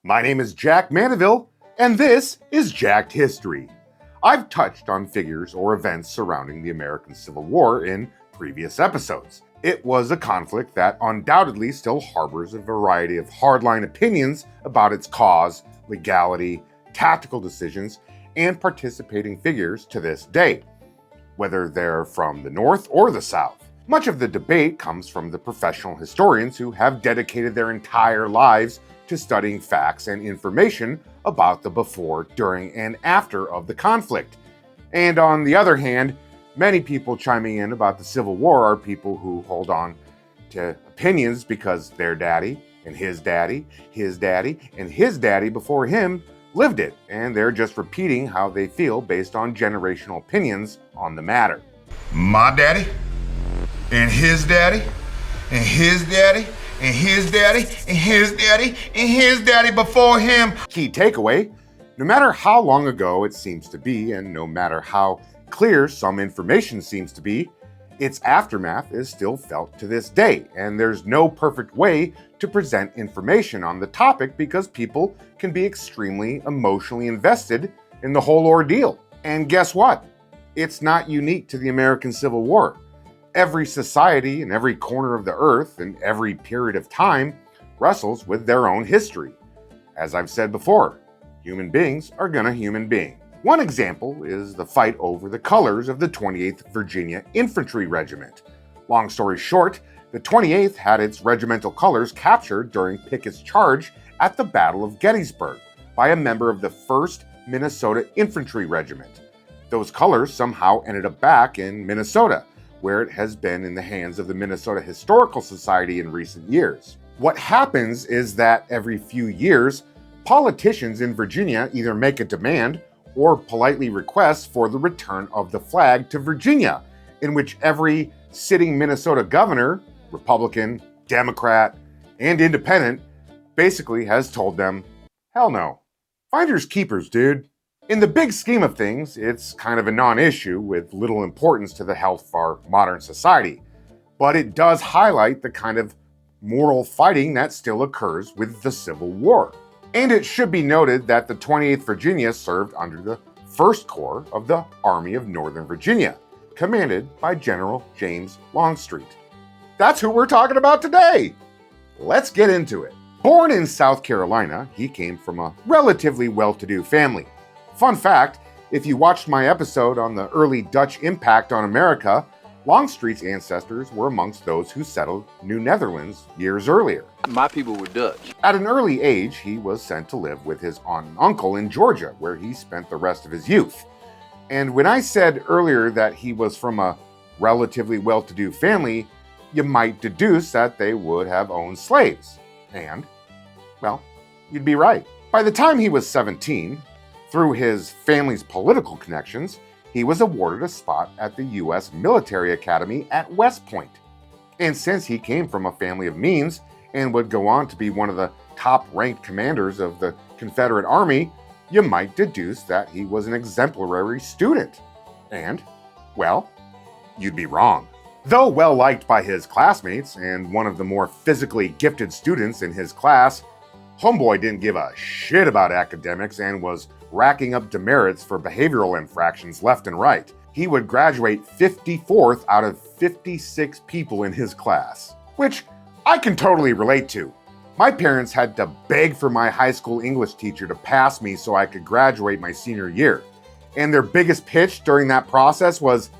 My name is Jack Mandeville, and this is Jacked History. I've touched on figures or events surrounding the American Civil War in previous episodes. It was a conflict that undoubtedly still harbors a variety of hardline opinions about its cause, legality, tactical decisions, and participating figures to this day, whether they're from the North or the South. Much of the debate comes from the professional historians who have dedicated their entire lives to studying facts and information about the before, during, and after of the conflict. And on the other hand, many people chiming in about the Civil War are people who hold on to opinions because their daddy, and his daddy, and his daddy before him lived it, and they're just repeating how they feel based on generational opinions on the matter. My daddy, and his daddy, and his daddy, and his daddy, and his daddy, and his daddy before him. Key takeaway: no matter how long ago it seems to be, and no matter how clear some information seems to be, its aftermath is still felt to this day, and there's no perfect way to present information on the topic because people can be extremely emotionally invested in the whole ordeal. And guess what? It's not unique to the American Civil War. Every society in every corner of the earth in every period of time wrestles with their own history. As I've said before, human beings are gonna human being. One example is the fight over the colors of the 28th Virginia Infantry Regiment. Long story short, the 28th had its regimental colors captured during Pickett's charge at the Battle of Gettysburg by a member of the 1st Minnesota Infantry Regiment. Those colors somehow ended up back in Minnesota, where it has been in the hands of the Minnesota Historical Society in recent years. What happens is that every few years, politicians in Virginia either make a demand or politely request for the return of the flag to Virginia, in which every sitting Minnesota governor, Republican, Democrat, and Independent, basically has told them, hell no. Finders keepers, dude. In the big scheme of things, it's kind of a non-issue with little importance to the health of our modern society, but it does highlight the kind of moral fighting that still occurs with the Civil War. And it should be noted that the 28th Virginia served under the 1st Corps of the Army of Northern Virginia, commanded by General James Longstreet. That's who we're talking about today! Let's get into it. Born in South Carolina, he came from a relatively well-to-do family. Fun fact, if you watched my episode on the early Dutch impact on America, Longstreet's ancestors were amongst those who settled New Netherlands years earlier. My people were Dutch. At an early age, he was sent to live with his aunt and uncle in Georgia, where he spent the rest of his youth. And when I said earlier that he was from a relatively well-to-do family, you might deduce that they would have owned slaves. And, well, you'd be right. By the time he was 17, through his family's political connections, he was awarded a spot at the U.S. Military Academy at West Point. And since he came from a family of means and would go on to be one of the top-ranked commanders of the Confederate Army, you might deduce that he was an exemplary student. And, well, you'd be wrong. Though well-liked by his classmates and one of the more physically gifted students in his class, homeboy didn't give a shit about academics and was racking up demerits for behavioral infractions left and right. He would graduate 54th out of 56 people in his class, which I can totally relate to. My parents had to beg for my high school English teacher to pass me so I could graduate my senior year. And their biggest pitch during that process was,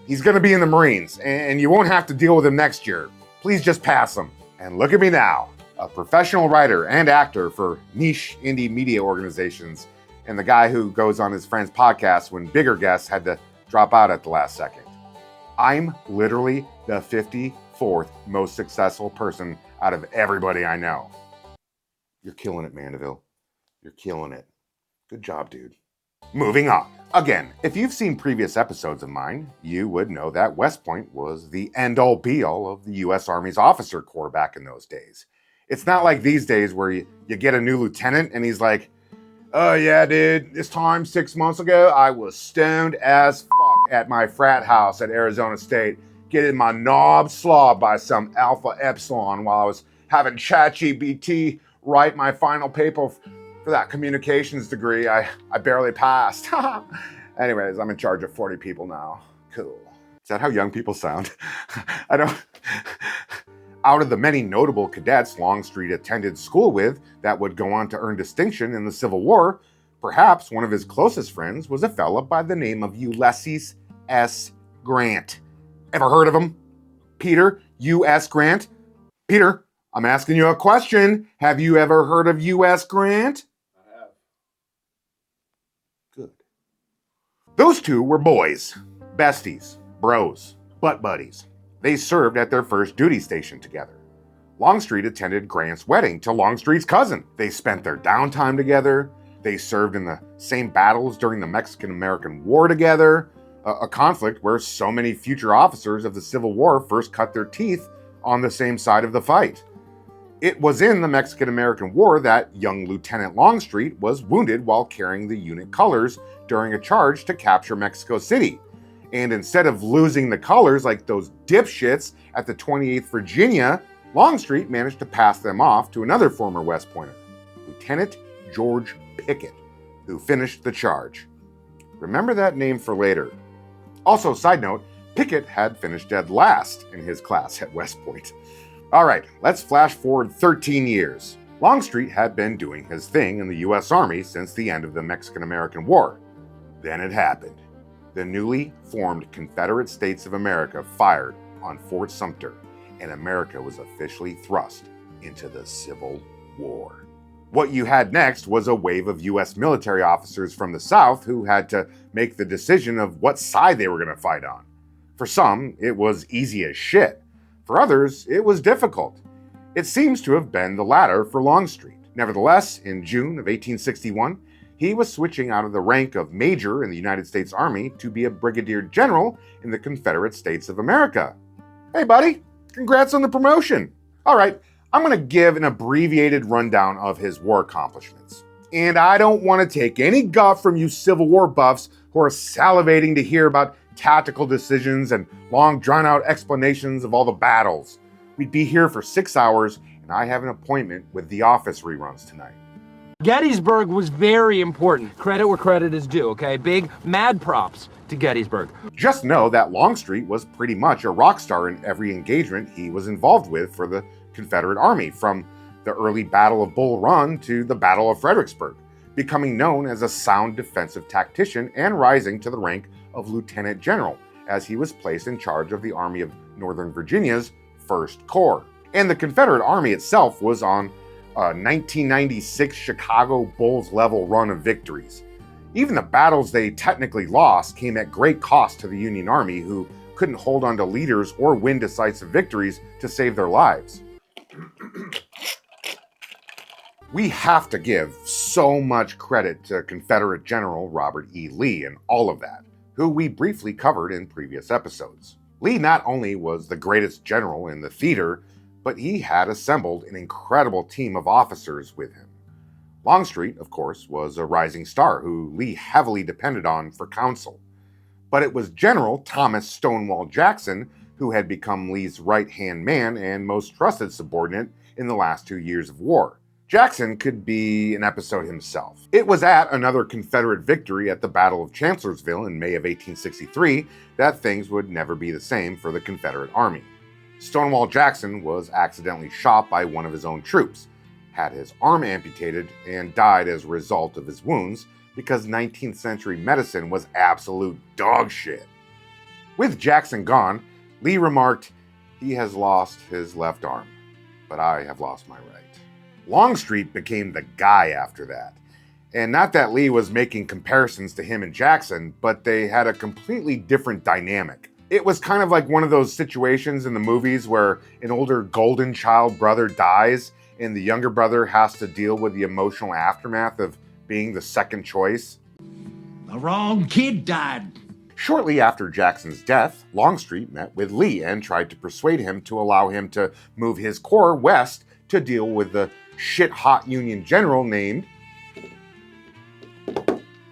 he's gonna be in the Marines, and you won't have to deal with him next year. Please just pass him. And look at me now, a professional writer and actor for niche indie media organizations, and the guy who goes on his friend's podcast when bigger guests had to drop out at the last second. I'm literally the 54th most successful person out of everybody I know. You're killing it, Mandeville. You're killing it. Good job, dude. Moving on. Again, if you've seen previous episodes of mine, you would know that West Point was the end-all be-all of the U.S. Army's officer corps back in those days. It's not like these days where you get a new lieutenant and he's like, oh yeah, dude, this time 6 months ago, I was stoned as fuck at my frat house at Arizona State, getting my knob slobbed by some Alpha Epsilon while I was having ChatGPT write my final paper for that communications degree. I barely passed. Anyways, I'm in charge of 40 people now. Cool. Is that how young people sound? I don't... Out of the many notable cadets Longstreet attended school with that would go on to earn distinction in the Civil War, perhaps one of his closest friends was a fellow by the name of Ulysses S. Grant. Ever heard of him? Peter, U.S. Grant? Peter, I'm asking you a question. Have you ever heard of U.S. Grant? I have. Good. Those two were boys, besties, bros, butt buddies. They served at their first duty station together. Longstreet attended Grant's wedding to Longstreet's cousin. They spent their downtime together. They served in the same battles during the Mexican-American War together, a conflict where so many future officers of the Civil War first cut their teeth on the same side of the fight. It was in the Mexican-American War that young Lieutenant Longstreet was wounded while carrying the unit colors during a charge to capture Mexico City. And instead of losing the colors like those dipshits at the 28th Virginia, Longstreet managed to pass them off to another former West Pointer, Lieutenant George Pickett, who finished the charge. Remember that name for later. Also, side note, Pickett had finished dead last in his class at West Point. All right, let's flash forward 13 years. Longstreet had been doing his thing in the U.S. Army since the end of the Mexican-American War. Then it happened. The newly formed Confederate States of America fired on Fort Sumter, and America was officially thrust into the Civil War. What you had next was a wave of U.S. military officers from the South who had to make the decision of what side they were going to fight on. For some, it was easy as shit. For others, it was difficult. It seems to have been the latter for Longstreet. Nevertheless, in June of 1861, he was switching out of the rank of major in the United States Army to be a brigadier general in the Confederate States of America. Hey, buddy, congrats on the promotion. All right, I'm going to give an abbreviated rundown of his war accomplishments. And I don't want to take any guff from you Civil War buffs who are salivating to hear about tactical decisions and long drawn-out explanations of all the battles. We'd be here for 6 hours, and I have an appointment with The Office reruns tonight. Gettysburg was very important. Credit where credit is due, okay? Big, mad props to Gettysburg. Just know that Longstreet was pretty much a rock star in every engagement he was involved with for the Confederate Army, from the early Battle of Bull Run to the Battle of Fredericksburg, becoming known as a sound defensive tactician and rising to the rank of Lieutenant General, as he was placed in charge of the Army of Northern Virginia's 1st Corps. And the Confederate Army itself was on a 1996 Chicago Bulls-level run of victories. Even the battles they technically lost came at great cost to the Union Army, who couldn't hold on to leaders or win decisive victories to save their lives. We have to give so much credit to Confederate General Robert E. Lee and all of that, who we briefly covered in previous episodes. Lee not only was the greatest general in the theater, but he had assembled an incredible team of officers with him. Longstreet, of course, was a rising star who Lee heavily depended on for counsel. But it was General Thomas Stonewall Jackson who had become Lee's right-hand man and most trusted subordinate in the last 2 years of war. Jackson could be an episode himself. It was at another Confederate victory at the Battle of Chancellorsville in May of 1863 that things would never be the same for the Confederate Army. Stonewall Jackson was accidentally shot by one of his own troops, had his arm amputated, and died as a result of his wounds because 19th century medicine was absolute dog shit. With Jackson gone, Lee remarked, "He has lost his left arm, but I have lost my right." Longstreet became the guy after that. And not that Lee was making comparisons to him and Jackson, but they had a completely different dynamic. It was kind of like one of those situations in the movies where an older golden child brother dies and the younger brother has to deal with the emotional aftermath of being the second choice. The wrong kid died. Shortly after Jackson's death, Longstreet met with Lee and tried to persuade him to allow him to move his corps west to deal with the shit-hot Union general named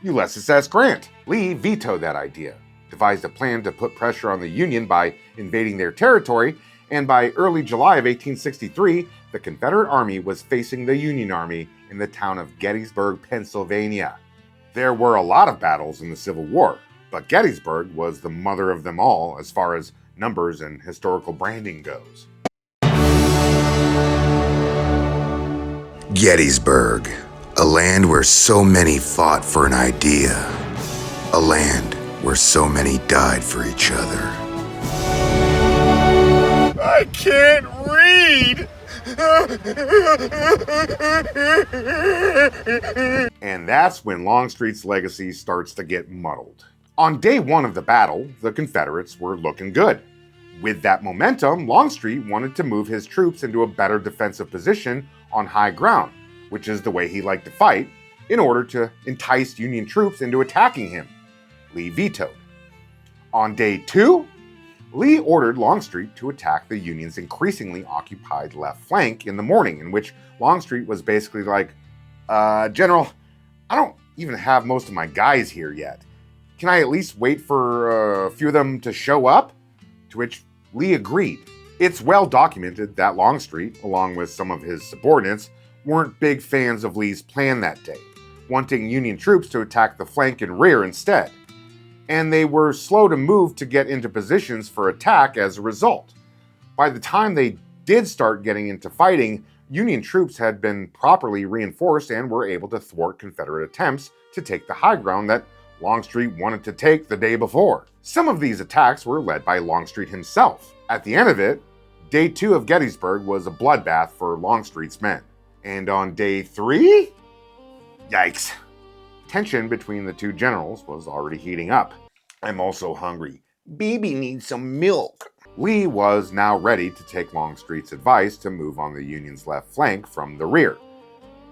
Ulysses S. Grant. Lee vetoed that idea, devised a plan to put pressure on the Union by invading their territory, and by early July of 1863, the Confederate Army was facing the Union Army in the town of Gettysburg, Pennsylvania. There were a lot of battles in the Civil War, but Gettysburg was the mother of them all as far as numbers and historical branding goes. Gettysburg, a land where so many fought for an idea, a land where so many died for each other. I can't read! And that's when Longstreet's legacy starts to get muddled. On day one of the battle, the Confederates were looking good. With that momentum, Longstreet wanted to move his troops into a better defensive position on high ground, which is the way he liked to fight, in order to entice Union troops into attacking him. Lee vetoed. On day two, Lee ordered Longstreet to attack the Union's increasingly occupied left flank in the morning, in which Longstreet was basically like, General, I don't even have most of my guys here yet. Can I at least wait for a few of them to show up? To which Lee agreed. It's well documented that Longstreet, along with some of his subordinates, weren't big fans of Lee's plan that day, wanting Union troops to attack the flank and rear instead. And they were slow to move to get into positions for attack as a result. By the time they did start getting into fighting, Union troops had been properly reinforced and were able to thwart Confederate attempts to take the high ground that Longstreet wanted to take the day before. Some of these attacks were led by Longstreet himself. At the end of it, day 2 of Gettysburg was a bloodbath for Longstreet's men. And on day 3? Yikes. Tension between the two generals was already heating up. I'm also hungry. Baby needs some milk. Lee was now ready to take Longstreet's advice to move on the Union's left flank from the rear.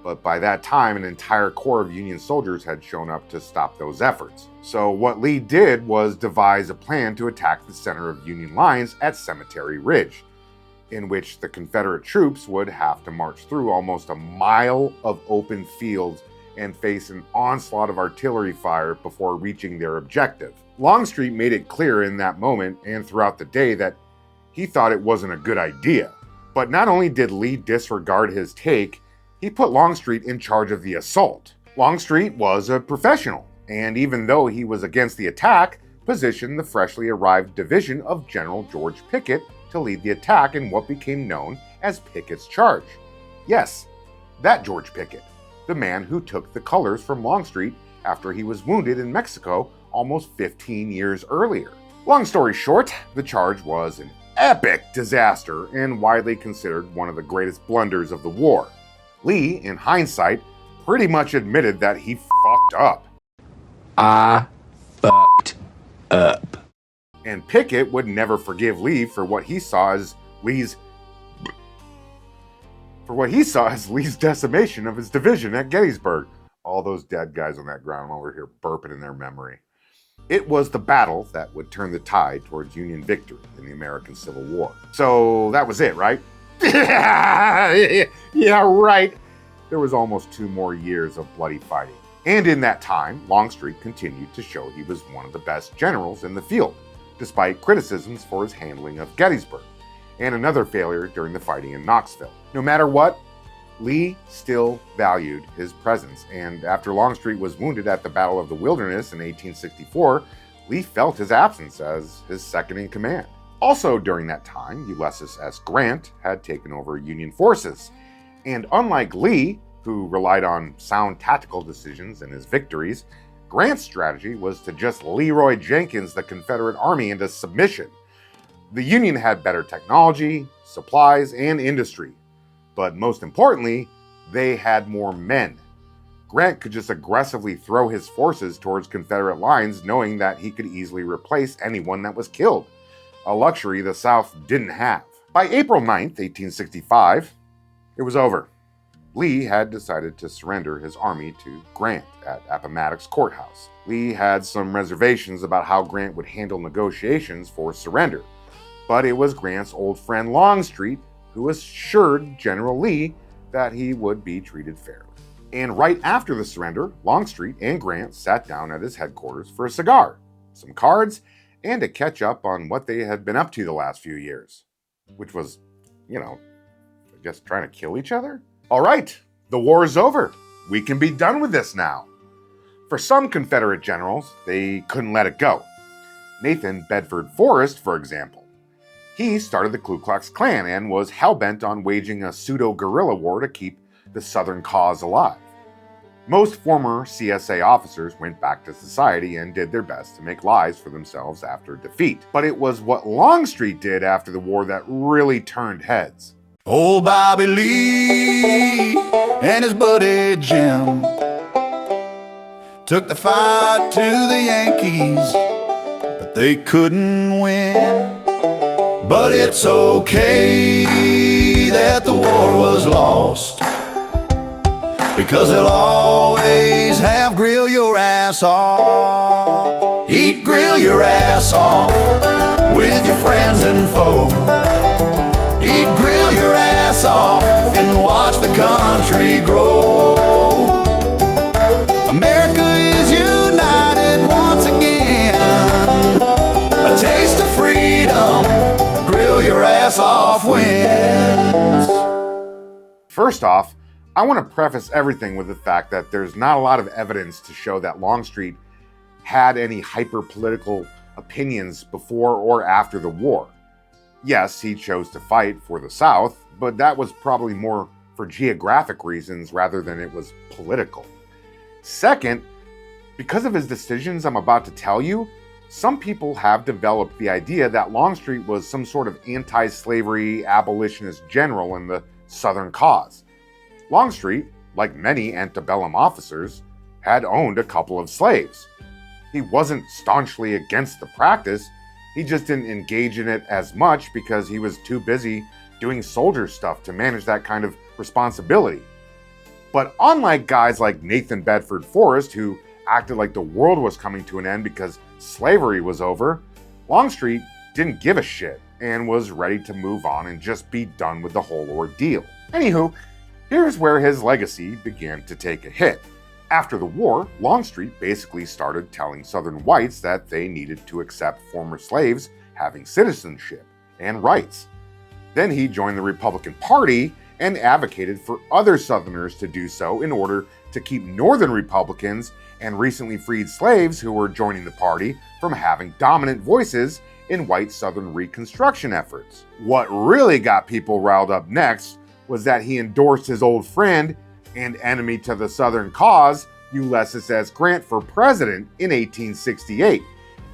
But by that time, an entire corps of Union soldiers had shown up to stop those efforts. So what Lee did was devise a plan to attack the center of Union lines at Cemetery Ridge, in which the Confederate troops would have to march through almost a mile of open fields and face an onslaught of artillery fire before reaching their objective. Longstreet made it clear in that moment and throughout the day that he thought it wasn't a good idea. But not only did Lee disregard his take, he put Longstreet in charge of the assault. Longstreet was a professional, and even though he was against the attack, positioned the freshly arrived division of General George Pickett to lead the attack in what became known as Pickett's Charge. Yes, that George Pickett, the man who took the colors from Longstreet after he was wounded in Mexico almost 15 years earlier. Long story short, the charge was an epic disaster and widely considered one of the greatest blunders of the war. Lee, in hindsight, pretty much admitted that he fucked up. I fucked up. And Pickett would never forgive Lee for what he saw as Lee's decimation of his division at Gettysburg. All those dead guys on that ground over here burping in their memory. It was the battle that would turn the tide towards Union victory in the American Civil War. So that was it, right? Yeah, right. There was almost 2 more years of bloody fighting. And in that time, Longstreet continued to show he was one of the best generals in the field, despite criticisms for his handling of Gettysburg, and another failure during the fighting in Knoxville. No matter what, Lee still valued his presence, and after Longstreet was wounded at the Battle of the Wilderness in 1864, Lee felt his absence as his second in command. Also during that time, Ulysses S. Grant had taken over Union forces, and unlike Lee, who relied on sound tactical decisions in his victories, Grant's strategy was to just Leroy Jenkins the Confederate Army into submission. The Union had better technology, supplies, and industry. But most importantly, they had more men. Grant could just aggressively throw his forces towards Confederate lines, knowing that he could easily replace anyone that was killed, a luxury the South didn't have. By April 9th, 1865, it was over. Lee had decided to surrender his army to Grant at Appomattox Courthouse. Lee had some reservations about how Grant would handle negotiations for surrender, but it was Grant's old friend Longstreet who assured General Lee that he would be treated fairly. And right after the surrender, Longstreet and Grant sat down at his headquarters for a cigar, some cards, and to catch up on what they had been up to the last few years. Which was, guess trying to kill each other? All right, the war is over. We can be done with this now. For some Confederate generals, they couldn't let it go. Nathan Bedford Forrest, for example. He started the Ku Klux Klan and was hell-bent on waging a pseudo-guerrilla war to keep the Southern cause alive. Most former CSA officers went back to society and did their best to make lives for themselves after defeat. But it was what Longstreet did after the war that really turned heads. Old Bobby Lee and his buddy Jim took the fight to the Yankees, but they couldn't win. But it's okay that the war was lost, because they'll always have grill your ass off. Eat grill your ass off with your friends and foes. Eat grill your ass off and watch the country grow. America is united once again. A taste of freedom. Grill your ass off wins. First off, I want to preface everything with the fact that there's not a lot of evidence to show that Longstreet had any hyper-political opinions before or after the war. Yes, he chose to fight for the South, but that was probably more for geographic reasons rather than it was political. Second, because of his decisions I'm about to tell you, some people have developed the idea that Longstreet was some sort of anti-slavery abolitionist general in the Southern cause. Longstreet, like many antebellum officers, had owned a couple of slaves. He wasn't staunchly against the practice, he just didn't engage in it as much because he was too busy doing soldier stuff to manage that kind of responsibility. But unlike guys like Nathan Bedford Forrest, who acted like the world was coming to an end because slavery was over, Longstreet didn't give a shit and was ready to move on and just be done with the whole ordeal. Anywho, here's where his legacy began to take a hit. After the war, Longstreet basically started telling Southern whites that they needed to accept former slaves having citizenship and rights. Then he joined the Republican Party and advocated for other Southerners to do so in order to keep Northern Republicans and recently freed slaves who were joining the party from having dominant voices in white Southern Reconstruction efforts. What really got people riled up next was that he endorsed his old friend and enemy to the Southern cause, Ulysses S. Grant, for president in 1868,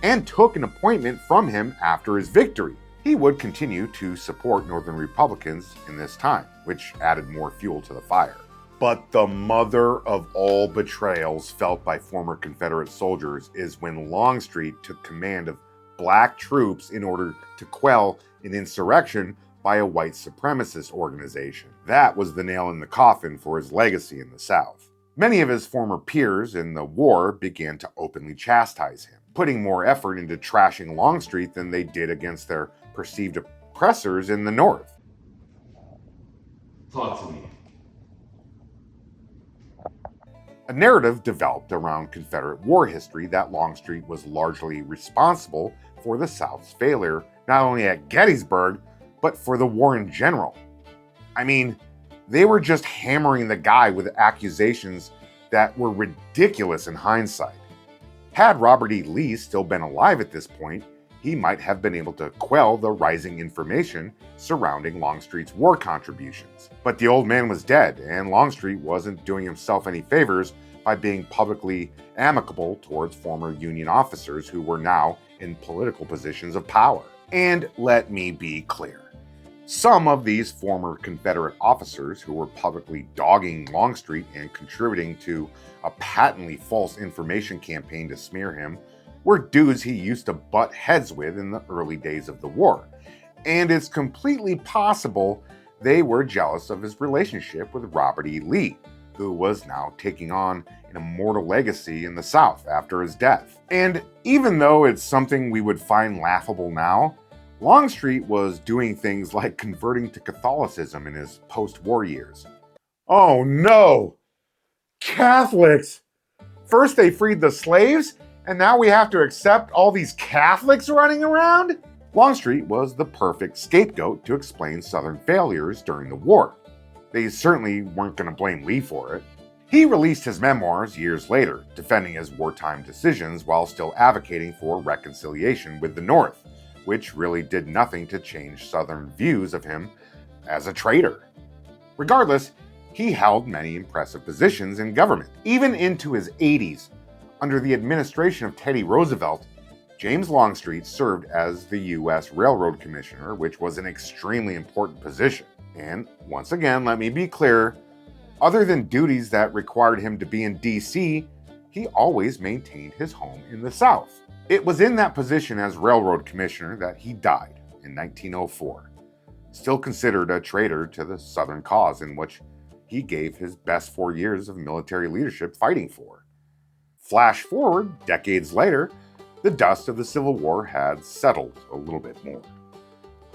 and took an appointment from him after his victory. He would continue to support Northern Republicans in this time, which added more fuel to the fire. But the mother of all betrayals felt by former Confederate soldiers is when Longstreet took command of black troops in order to quell an insurrection by a white supremacist organization. That was the nail in the coffin for his legacy in the South. Many of his former peers in the war began to openly chastise him, putting more effort into trashing Longstreet than they did against their perceived oppressors in the North. Talk to me. A narrative developed around Confederate war history that Longstreet was largely responsible for the South's failure, not only at Gettysburg, but for the war in general. I mean, they were just hammering the guy with accusations that were ridiculous in hindsight. Had Robert E. Lee still been alive at this point, he might have been able to quell the rising information surrounding Longstreet's war contributions. But the old man was dead, and Longstreet wasn't doing himself any favors by being publicly amicable towards former Union officers who were now in political positions of power. And let me be clear. Some of these former Confederate officers who were publicly dogging Longstreet and contributing to a patently false information campaign to smear him were dudes he used to butt heads with in the early days of the war. And it's completely possible they were jealous of his relationship with Robert E. Lee, who was now taking on an immortal legacy in the South after his death. And even though it's something we would find laughable now, Longstreet was doing things like converting to Catholicism in his post-war years. Oh no! Catholics! First they freed the slaves, and now we have to accept all these Catholics running around? Longstreet was the perfect scapegoat to explain Southern failures during the war. They certainly weren't going to blame Lee for it. He released his memoirs years later, defending his wartime decisions while still advocating for reconciliation with the North, which really did nothing to change Southern views of him as a traitor. Regardless, he held many impressive positions in government. Even into his 80s, under the administration of Teddy Roosevelt, James Longstreet served as the U.S. Railroad Commissioner, which was an extremely important position. And once again, let me be clear, other than duties that required him to be in D.C., he always maintained his home in the South. It was in that position as Railroad Commissioner that he died in 1904, still considered a traitor to the Southern cause in which he gave his best 4 years of military leadership fighting for. Flash forward decades later, the dust of the Civil War had settled a little bit more.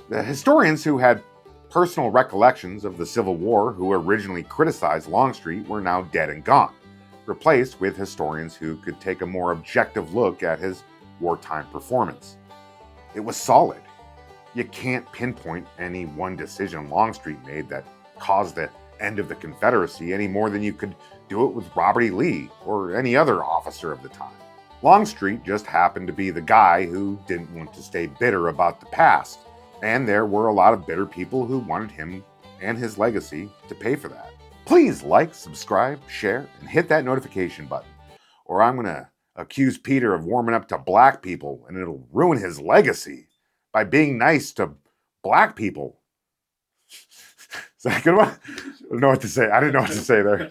The historians who had personal recollections of the Civil War who originally criticized Longstreet were now dead and gone, replaced with historians who could take a more objective look at his wartime performance. It was solid. You can't pinpoint any one decision Longstreet made that caused the end of the Confederacy any more than you could do it with Robert E. Lee or any other officer of the time. Longstreet just happened to be the guy who didn't want to stay bitter about the past, and there were a lot of bitter people who wanted him and his legacy to pay for that. Please like, subscribe, share, and hit that notification button, or I'm going to accuse Peter of warming up to black people, and it'll ruin his legacy by being nice to black people. Is that a good one? I didn't know what to say there.